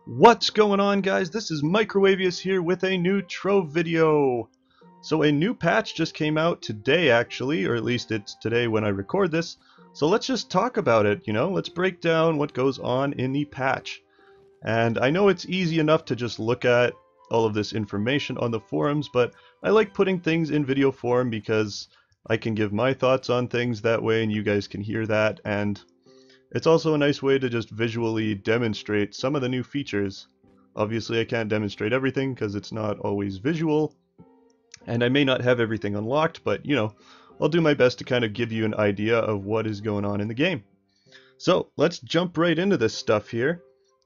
What's going on, guys? This is Microwavius here with a new Trove video. So a new patch just came out today actually, or at least it's today when I record this. So let's just talk about it, let's break down what goes on in the patch. And I know it's easy enough to just look at all of this information on the forums, but I like putting things in video form because I can give my thoughts on things that way and you guys can hear that, and it's also a nice way to just visually demonstrate some of the new features. Obviously I can't demonstrate everything because it's not always visual, and I may not have everything unlocked, but I'll do my best to kind of give you an idea of what is going on in the game. So let's jump right into this stuff here.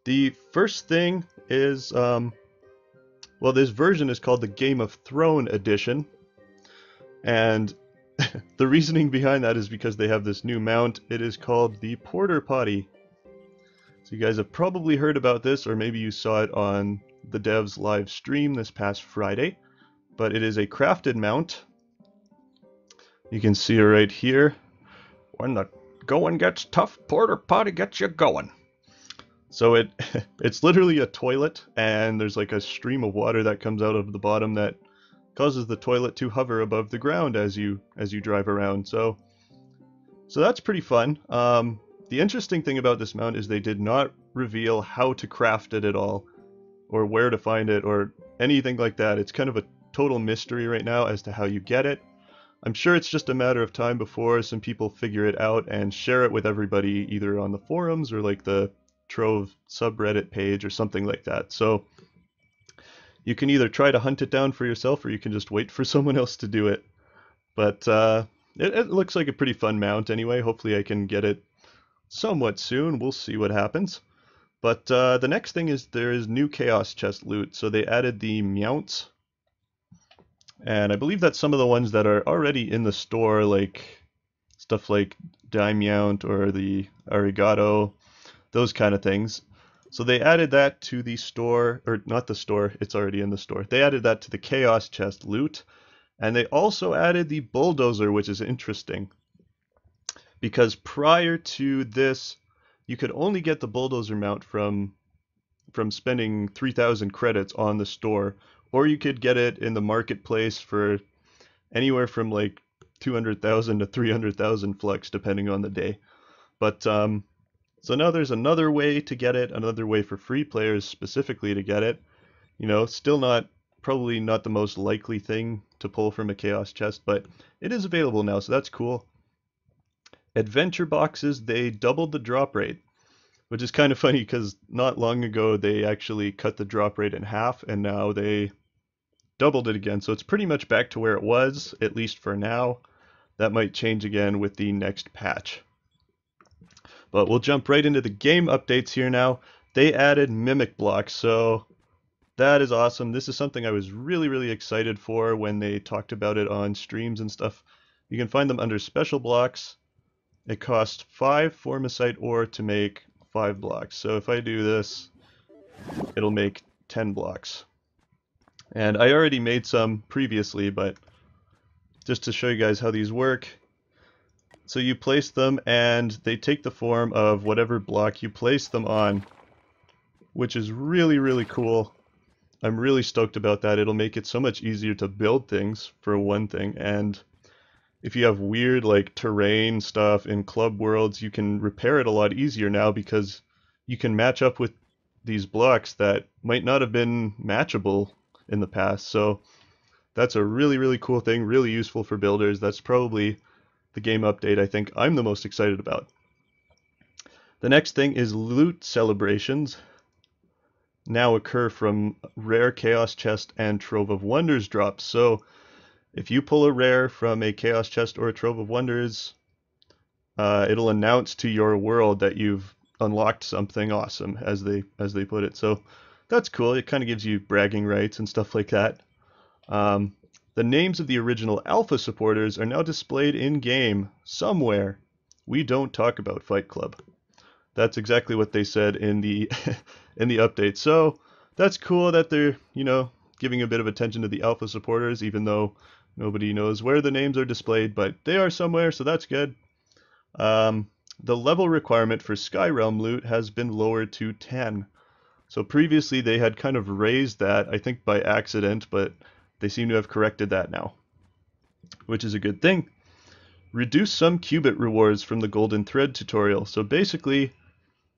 The first thing is, well, this version is called the Game of Thrones edition, and the reasoning behind that is because they have this new mount. It is called the Porter Potty. So you guys have probably heard about this, or maybe you saw it on the devs live stream this past Friday, but it is a crafted mount. You can see it right here. When the going gets tough, Porter Potty gets you going. So it's literally a toilet, and there's like a stream of water that comes out of the bottom that causes the toilet to hover above the ground as you drive around. So that's pretty fun. The interesting thing about this mount is they did not reveal how to craft it at all, or where to find it, or anything like that. It's kind of a total mystery right now as to how you get it. I'm sure it's just a matter of time before some people figure it out and share it with everybody, either on the forums or like the Trove subreddit page or something like that. So you can either try to hunt it down for yourself, or you can just wait for someone else to do it. But it looks like a pretty fun mount anyway. Hopefully I can get it somewhat soon. We'll see what happens. But the next thing is there is new Chaos Chest loot. So they added the mounts. And I believe that some of the ones that are already in the store, like stuff like Dimount or the Arigato, those kind of things. So they added that to the store, or not the store, it's already in the store. They added that to the Chaos Chest loot, and they also added the Bulldozer, which is interesting. Because prior to this, you could only get the Bulldozer mount from spending 3,000 credits on the store, or you could get it in the marketplace for anywhere from like 200,000 to 300,000 flux, depending on the day. But so now there's another way to get it, another way for free players specifically to get it. Still probably not the most likely thing to pull from a Chaos Chest, but it is available now, so that's cool. Adventure boxes, they doubled the drop rate, which is kind of funny because not long ago they actually cut the drop rate in half, and now they doubled it again. So it's pretty much back to where it was, at least for now. That might change again with the next patch. But we'll jump right into the game updates here now. They added mimic blocks, so that is awesome. This is something I was really excited for when they talked about it on streams and stuff. You can find them under special blocks. It costs 5 formicite ore to make 5 blocks. So if I do this, it'll make 10 blocks. And I already made some previously, but just to show you guys how these work. So you place them and they take the form of whatever block you place them on, which is really cool. I'm really stoked about that. It'll make it so much easier to build things, for one thing, and if you have weird like terrain stuff in Club Worlds, you can repair it a lot easier now because you can match up with these blocks that might not have been matchable in the past. So that's a really cool thing, really useful for builders. That's probably the game update I think I'm the most excited about. The next thing is loot celebrations now occur from rare Chaos Chest and Trove of Wonders drops. So if you pull a rare from a Chaos Chest or a Trove of Wonders, it'll announce to your world that you've unlocked something awesome, as they put it. So that's cool. It kind of gives you bragging rights and stuff like that. The names of the original alpha supporters are now displayed in-game somewhere. We don't talk about Fight Club. That's exactly what they said in the in the update. So that's cool that they're, giving a bit of attention to the alpha supporters, even though nobody knows where the names are displayed, but they are somewhere, so that's good. The level requirement for Skyrealm loot has been lowered to 10. So previously they had kind of raised that, I think by accident, but they seem to have corrected that now, which is a good thing. Reduce some qubit rewards from the golden thread tutorial. So basically,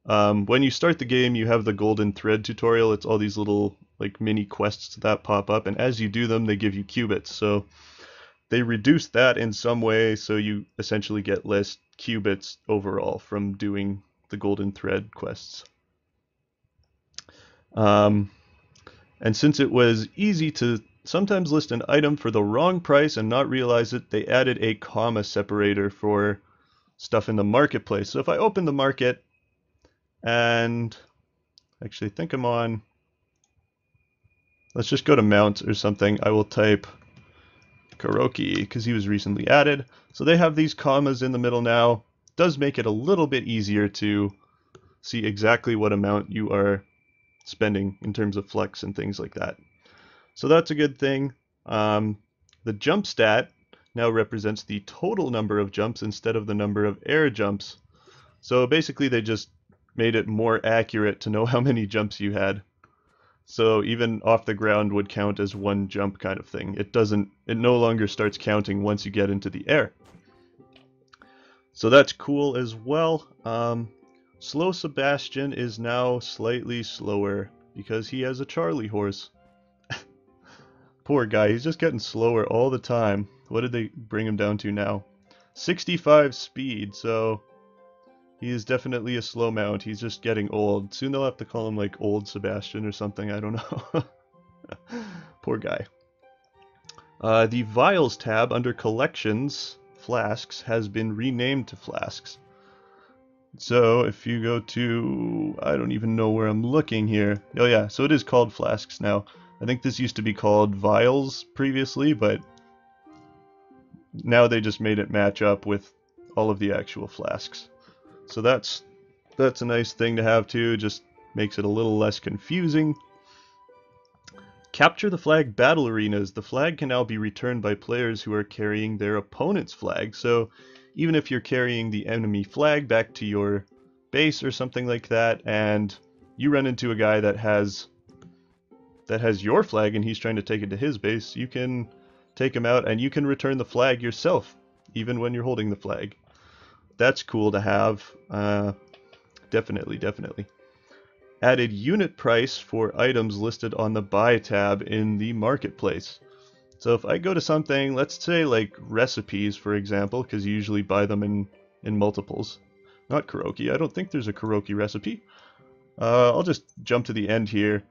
when you start the game, you have the golden thread tutorial. It's all these little like mini quests that pop up, and as you do them, they give you qubits. So they reduce that in some way, so you essentially get less qubits overall from doing the golden thread quests. And since it was easy to sometimes list an item for the wrong price and not realize it, they added a comma separator for stuff in the marketplace. So if I open the market, and actually I think I'm on, let's just go to mount or something. I will type Kuroki because he was recently added. So they have these commas in the middle now. It does make it a little bit easier to see exactly what amount you are spending in terms of flex and things like that. So that's a good thing. The jump stat now represents the total number of jumps instead of the number of air jumps. So basically they just made it more accurate to know how many jumps you had. So even off the ground would count as one jump kind of thing. It no longer starts counting once you get into the air. So that's cool as well. Slow Sebastian is now slightly slower because he has a Charlie horse. Poor guy, he's just getting slower all the time. What did they bring him down to now? 65 speed, so he is definitely a slow mount. He's just getting old. Soon they'll have to call him like Old Sebastian or something, I don't know. Poor guy. The Vials tab under Collections, Flasks, has been renamed to Flasks. So if you go to, I don't even know where I'm looking here. Oh yeah, so it is called Flasks now. I think this used to be called Vials previously, but now they just made it match up with all of the actual flasks. So that's a nice thing to have too, just makes it a little less confusing. Capture the flag battle arenas. The flag can now be returned by players who are carrying their opponent's flag. So even if you're carrying the enemy flag back to your base or something like that, and you run into a guy that has your flag and he's trying to take it to his base, you can take him out and you can return the flag yourself, even when you're holding the flag. That's cool to have. Definitely. Added unit price for items listed on the buy tab in the marketplace. So if I go to something, let's say like recipes, for example, because you usually buy them in multiples. Not Kuroki. I don't think there's a Kuroki recipe. I'll just jump to the end here.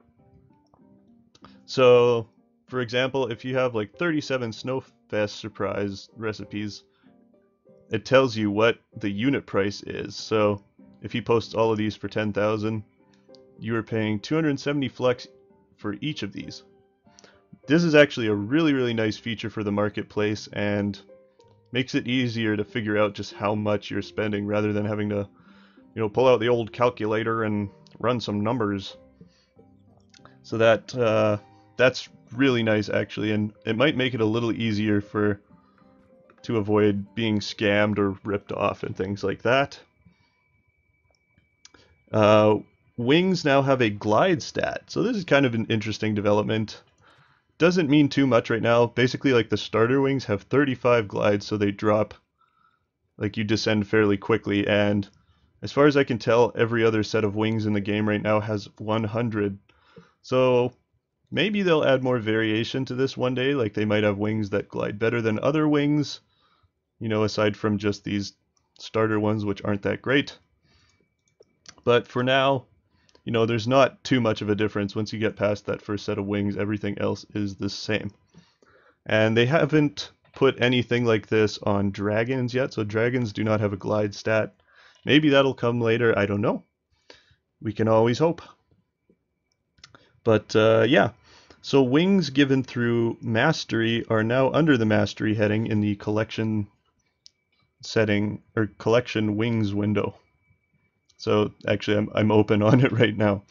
So, for example, if you have like 37 Snowfest surprise recipes, it tells you what the unit price is. So if he posts all of these for 10,000, you are paying 270 flex for each of these. This is actually a really nice feature for the marketplace and makes it easier to figure out just how much you're spending rather than having to, pull out the old calculator and run some numbers. So that's really nice actually, and it might make it a little easier to avoid being scammed or ripped off and things like that. Wings now have a glide stat, so this is kind of an interesting development. Doesn't mean too much right now. Basically, like the starter wings have 35 glides, so they drop, like you descend fairly quickly, and as far as I can tell, every other set of wings in the game right now has 100. So maybe they'll add more variation to this one day, like they might have wings that glide better than other wings, aside from just these starter ones which aren't that great. But for now, there's not too much of a difference. Once you get past that first set of wings, everything else is the same. And they haven't put anything like this on dragons yet, so dragons do not have a glide stat. Maybe that'll come later, I don't know. We can always hope. But yeah, so wings given through mastery are now under the mastery heading in the collection setting, or collection wings window. So actually I'm open on it right now.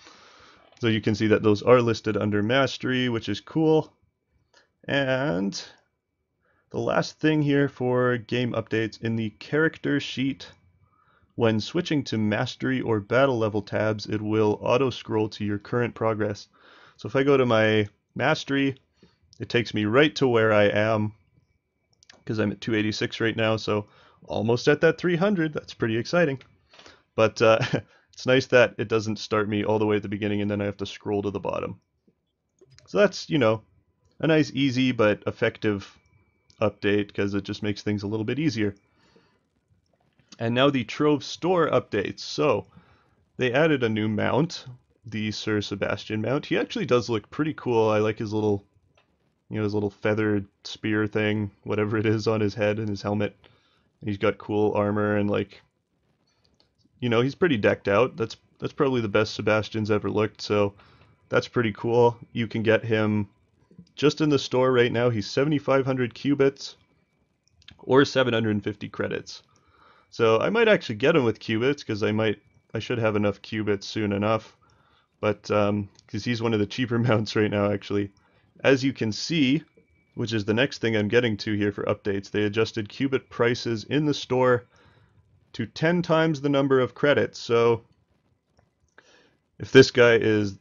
So you can see that those are listed under mastery, which is cool. And the last thing here for game updates, in the character sheet When switching to Mastery or Battle Level tabs, it will auto-scroll to your current progress. So if I go to my Mastery, it takes me right to where I am, because I'm at 286 right now, so almost at that 300. That's pretty exciting. But it's nice that it doesn't start me all the way at the beginning and then I have to scroll to the bottom. So that's, you know, a nice, easy, but effective update because it just makes things a little bit easier. And now the Trove store updates. So they added a new mount, the Sir Sebastian mount. He actually does look pretty cool. I like his little, you know, his little feathered spear thing, whatever it is on his head and his helmet. He's got cool armor and, like, you know, he's pretty decked out. That's probably the best Sebastian's ever looked, so that's pretty cool. You can get him just in the store right now. He's 7,500 qubits or 750 credits. So I might actually get him with qubits because I should have enough qubits soon enough. But because he's one of the cheaper mounts right now, actually. As you can see, which is the next thing I'm getting to here for updates, they adjusted qubit prices in the store to 10 times the number of credits. So if this guy is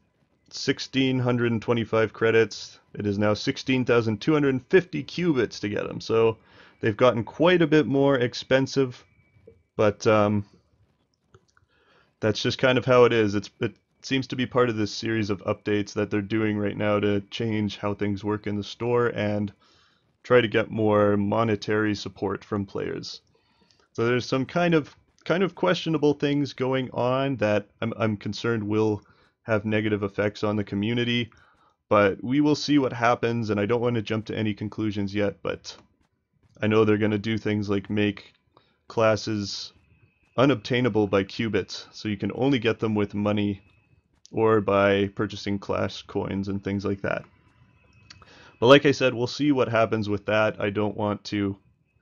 1,625 credits, it is now 16,250 qubits to get him. So they've gotten quite a bit more expensive, but that's just kind of how it is. It seems to be part of this series of updates that they're doing right now to change how things work in the store and try to get more monetary support from players. So there's some kind of questionable things going on that I'm concerned will have negative effects on the community, but we will see what happens, and I don't want to jump to any conclusions yet, but I know they're going to do things like make classes unobtainable by qubits, so you can only get them with money or by purchasing class coins and things like that. But like I said, we'll see what happens with that. I don't want to,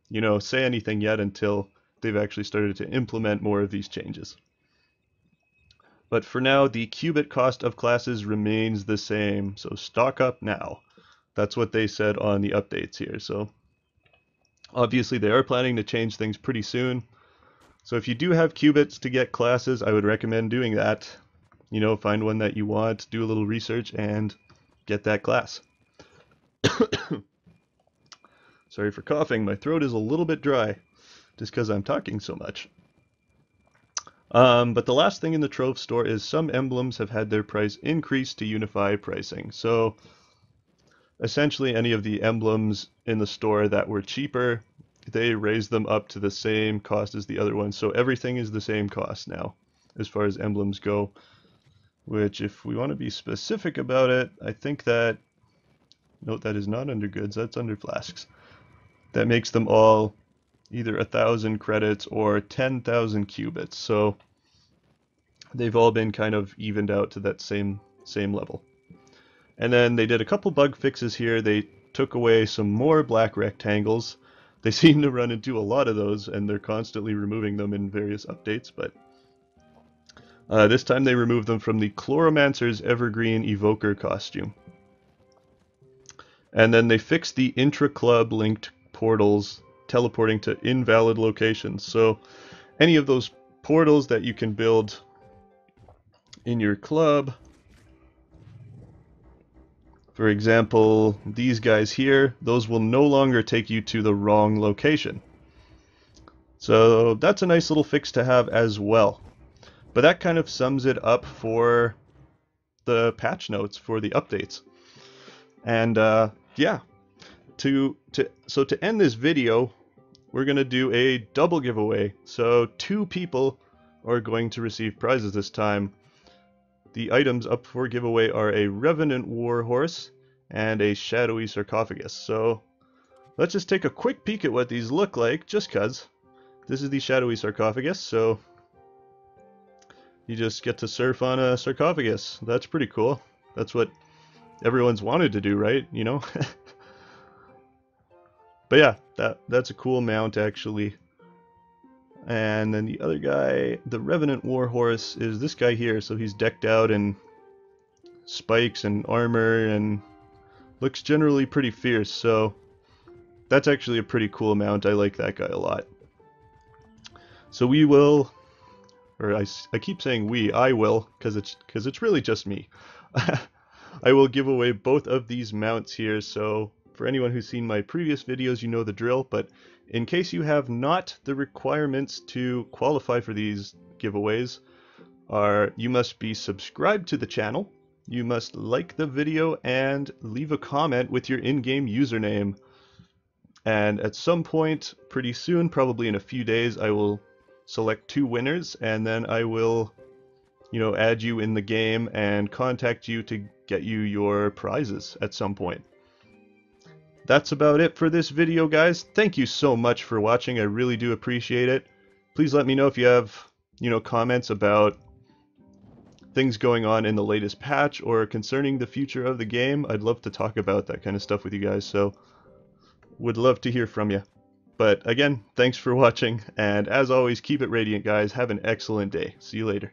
you know, say anything yet until they've actually started to implement more of these changes. But for now, the qubit cost of classes remains the same, so stock up now. That's what they said on the updates here. So obviously they are planning to change things pretty soon. So if you do have qubits to get classes, I would recommend doing that. You know, find one that you want, do a little research, and get that class. Sorry for coughing, my throat is a little bit dry, just because I'm talking so much. But the last thing in the Trove store is some emblems have had their price increased to unify pricing. So essentially any of the emblems in the store that were cheaper, they raised them up to the same cost as the other ones. So everything is the same cost now as far as emblems go. Which, if we want to be specific about it, I think that, note that is not under goods, that's under flasks. That makes them all either 1,000 credits or 10,000 qubits. So they've all been kind of evened out to that same level. And then they did a couple bug fixes here. They took away some more black rectangles. They seem to run into a lot of those, and they're constantly removing them in various updates, but this time they removed them from the Chloromancer's Evergreen Evoker costume. And then they fixed the intra-club linked portals teleporting to invalid locations. So any of those portals that you can build in your club, for example, these guys here, those will no longer take you to the wrong location. So that's a nice little fix to have as well. But that kind of sums it up for the patch notes for the updates. And yeah, so to end this video, we're going to do a double giveaway. So 2 people are going to receive prizes this time. The items up for giveaway are a Revenant Warhorse and a Shadowy Sarcophagus. So let's just take a quick peek at what these look like, just cuz. This is the Shadowy Sarcophagus, so you just get to surf on a sarcophagus. That's pretty cool. That's what everyone's wanted to do, right? You know? But yeah, that's a cool mount, actually. And then the other guy, the Revenant Warhorse, is this guy here. So he's decked out in spikes and armor and looks generally pretty fierce. So that's actually a pretty cool mount. I like that guy a lot. So we will or I keep saying we, I will, because it's really just me. I will give away both of these mounts here, so for anyone who's seen my previous videos, you know the drill, but in case you have not, the requirements to qualify for these giveaways are you must be subscribed to the channel, you must like the video, and leave a comment with your in-game username. And at some point, pretty soon, probably in a few days, I will select 2 winners, and then I will, add you in the game and contact you to get you your prizes at some point. That's about it for this video, guys. Thank you so much for watching. I really do appreciate it. Please let me know if you have, comments about things going on in the latest patch or concerning the future of the game. I'd love to talk about that kind of stuff with you guys, so would love to hear from you. But again, thanks for watching, and as always, keep it radiant, guys. Have an excellent day. See you later.